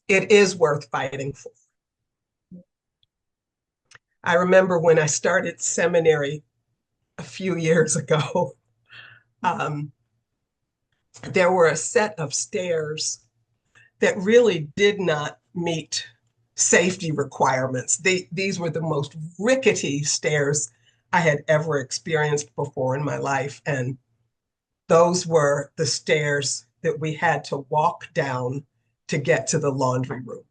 it is worth fighting for. I remember when I started seminary a few years ago, um, there were a set of stairs that really did not meet safety requirements. These were the most rickety stairs I had ever experienced before in my life. And those were the stairs that we had to walk down to get to the laundry room.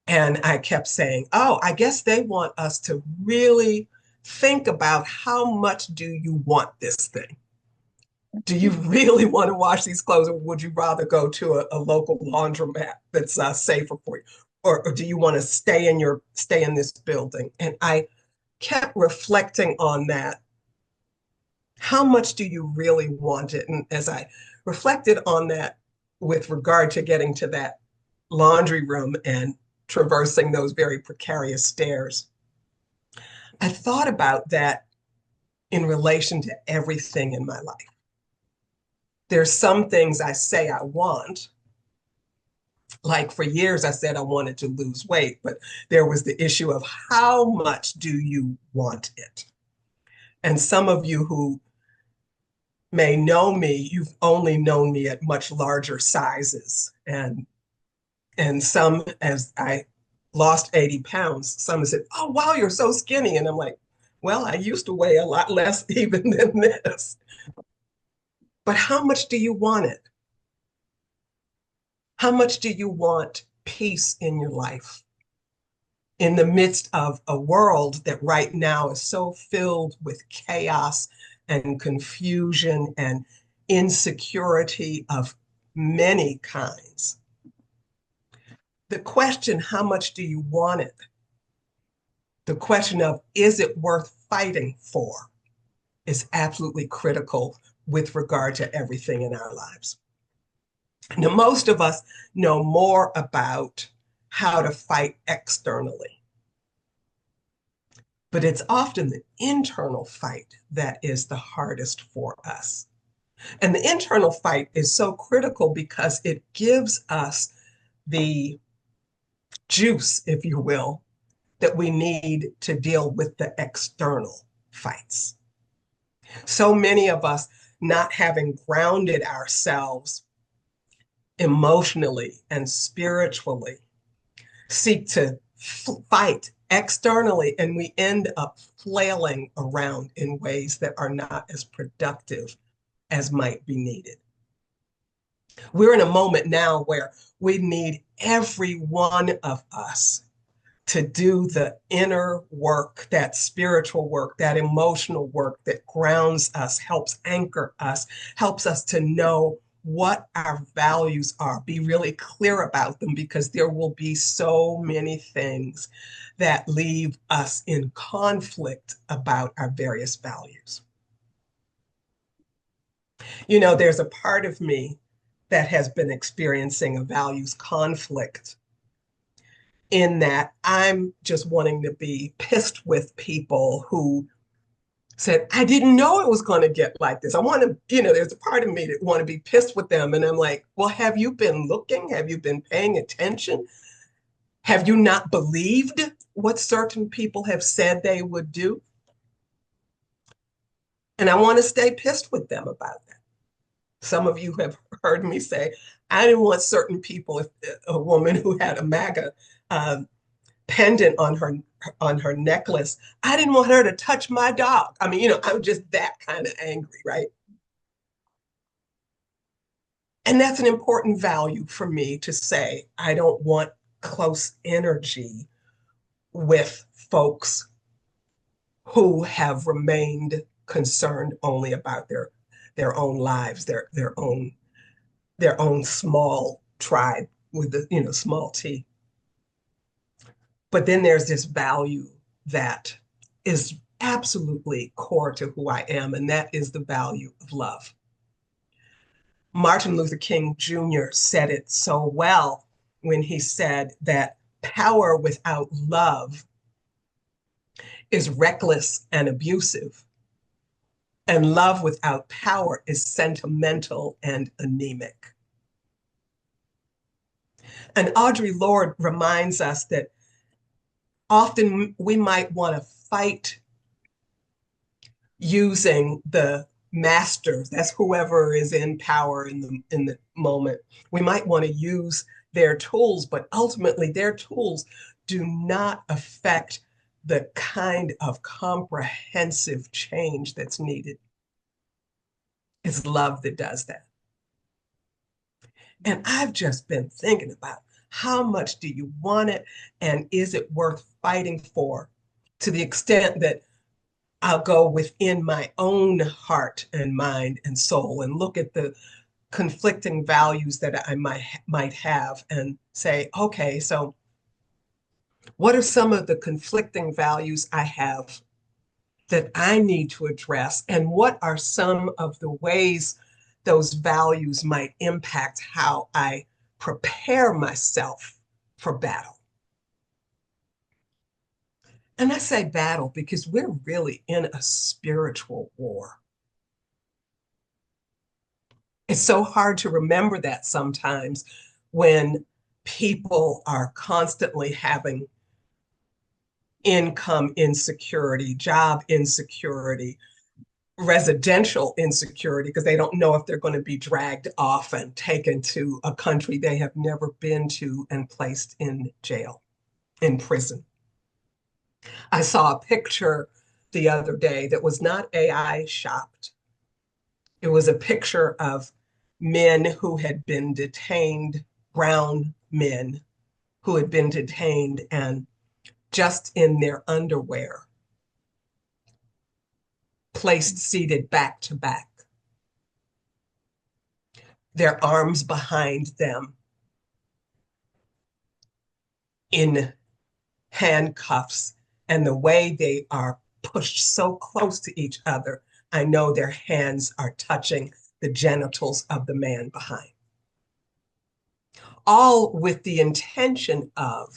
And I kept saying, oh, I guess they want us to really think about how much do you want this thing? Do you really want to wash these clothes, or would you rather go to a local laundromat that's safer for you? Or do you want to stay in this building? And I kept reflecting on that. How much do you really want it? And as I reflected on that with regard to getting to that laundry room and traversing those very precarious stairs, I thought about that in relation to everything in my life. There's some things I say I want. Like for years, I said I wanted to lose weight, but there was the issue of how much do you want it? And some of you who may know me, you've only known me at much larger sizes. And some, as I lost 80 pounds, some said, oh, wow, you're so skinny. And I'm like, well, I used to weigh a lot less even than this. But how much do you want it? How much do you want peace in your life? In the midst of a world that right now is so filled with chaos and confusion and insecurity of many kinds. The question, how much do you want it? The question of, is it worth fighting for, is absolutely critical with regard to everything in our lives. Now, most of us know more about how to fight externally, but it's often the internal fight that is the hardest for us. And the internal fight is so critical because it gives us the juice, if you will, that we need to deal with the external fights. So many of us, not having grounded ourselves emotionally and spiritually, seek to fight externally, and we end up flailing around in ways that are not as productive as might be needed. We're in a moment now where we need every one of us to do the inner work, that spiritual work, that emotional work that grounds us, helps anchor us, helps us to know what our values are, be really clear about them, because there will be so many things that leave us in conflict about our various values. You know, there's a part of me that has been experiencing a values conflict in that I'm just wanting to be pissed with people who said, I didn't know it was going to get like this. I want to, there's a part of me that want to be pissed with them. And I'm like, well, have you been looking? Have you been paying attention? Have you not believed what certain people have said they would do? And I want to stay pissed with them about that. Some of you have heard me say, I didn't want certain people, if a woman who had a MAGA pendant on her necklace, I didn't want her to touch my dog. I mean, I'm just that kind of angry, right? And that's an important value for me to say. I don't want close energy with folks who have remained concerned only about their own lives, their own small tribe with the small t. But then there's this value that is absolutely core to who I am, and that is the value of love. Martin Luther King Jr. said it so well when he said that power without love is reckless and abusive, and love without power is sentimental and anemic. And Audre Lorde reminds us that often we might want to fight using the masters, that's whoever is in power in the moment. We might want to use their tools, but ultimately their tools do not affect the kind of comprehensive change that's needed. It's love that does that. And I've just been thinking about how much do you want it and is it worth fighting for, to the extent that I'll go within my own heart and mind and soul and look at the conflicting values that I might have and say, okay, so what are some of the conflicting values I have that I need to address? And what are some of the ways those values might impact how I prepare myself for battle? And I say battle because we're really in a spiritual war. It's so hard to remember that sometimes when people are constantly having income insecurity, job insecurity, residential insecurity, because they don't know if they're going to be dragged off and taken to a country they have never been to and placed in jail, in prison. I saw a picture the other day that was not AI shopped. It was a picture of men who had been detained, brown men who had been detained and just in their underwear, placed seated back to back, their arms behind them in handcuffs. And the way they are pushed so close to each other, I know their hands are touching the genitals of the man behind. All with the intention of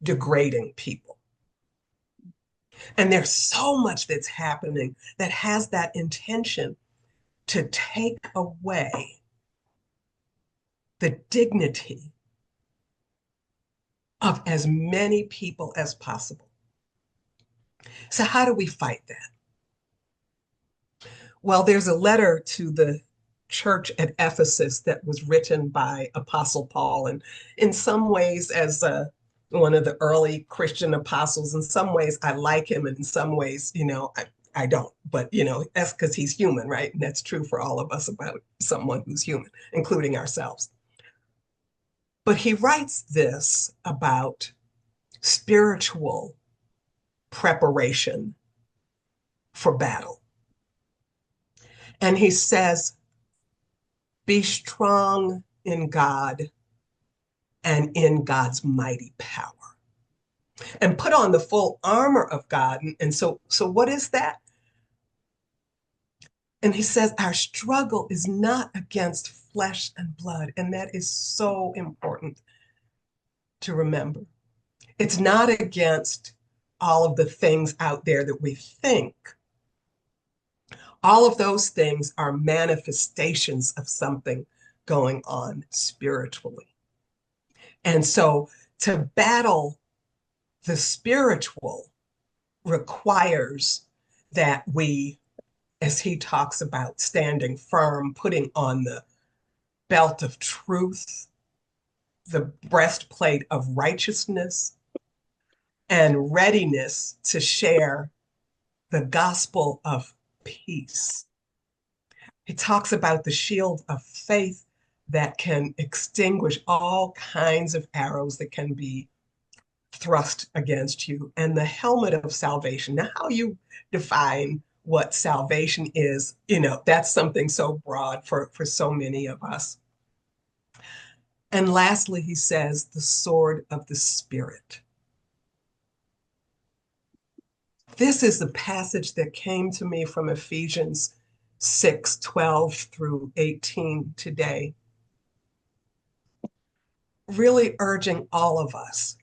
degrading people. And there's so much that's happening that has that intention to take away the dignity of as many people as possible. So how do we fight that? Well, there's a letter to the church at Ephesus that was written by Apostle Paul, and in some ways, as one of the early Christian apostles, in some ways I like him, and in some ways, I don't. But that's because he's human, right? And that's true for all of us about someone who's human, including ourselves. But he writes this about spiritual preparation for battle. And he says, be strong in God and in God's mighty power. And put on the full armor of God. And so what is that? And he says, our struggle is not against flesh and blood. And that is so important to remember. It's not against all of the things out there that we think. All of those things are manifestations of something going on spiritually. And so to battle the spiritual requires that we, as he talks about, standing firm, putting on the belt of truth, the breastplate of righteousness, and readiness to share the gospel of peace. He talks about the shield of faith that can extinguish all kinds of arrows that can be thrust against you, and the helmet of salvation. Now, how you define what salvation is, that's something so broad for so many of us. And lastly, he says, the sword of the Spirit. This is the passage that came to me from Ephesians 6:12 through 18 today, really urging all of us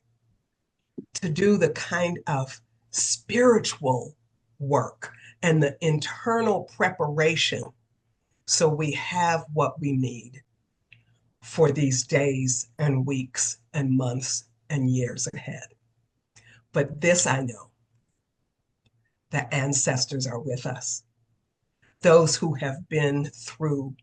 to do the kind of spiritual work and the internal preparation so we have what we need for these days and weeks and months and years ahead. But this I know, that ancestors are with us. Those who have been through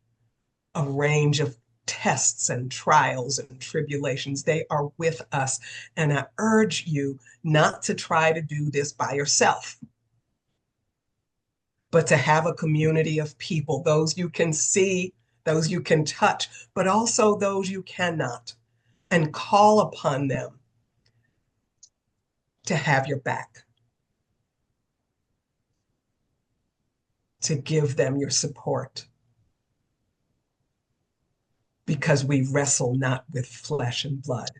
a range of tests and trials and tribulations, they are with us. And I urge you not to try to do this by yourself, but to have a community of people, those you can see, those you can touch, but also those you cannot, and call upon them to have your back, to give them your support, because we wrestle not with flesh and blood,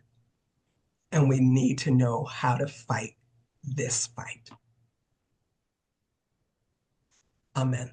and we need to know how to fight this fight. Amen.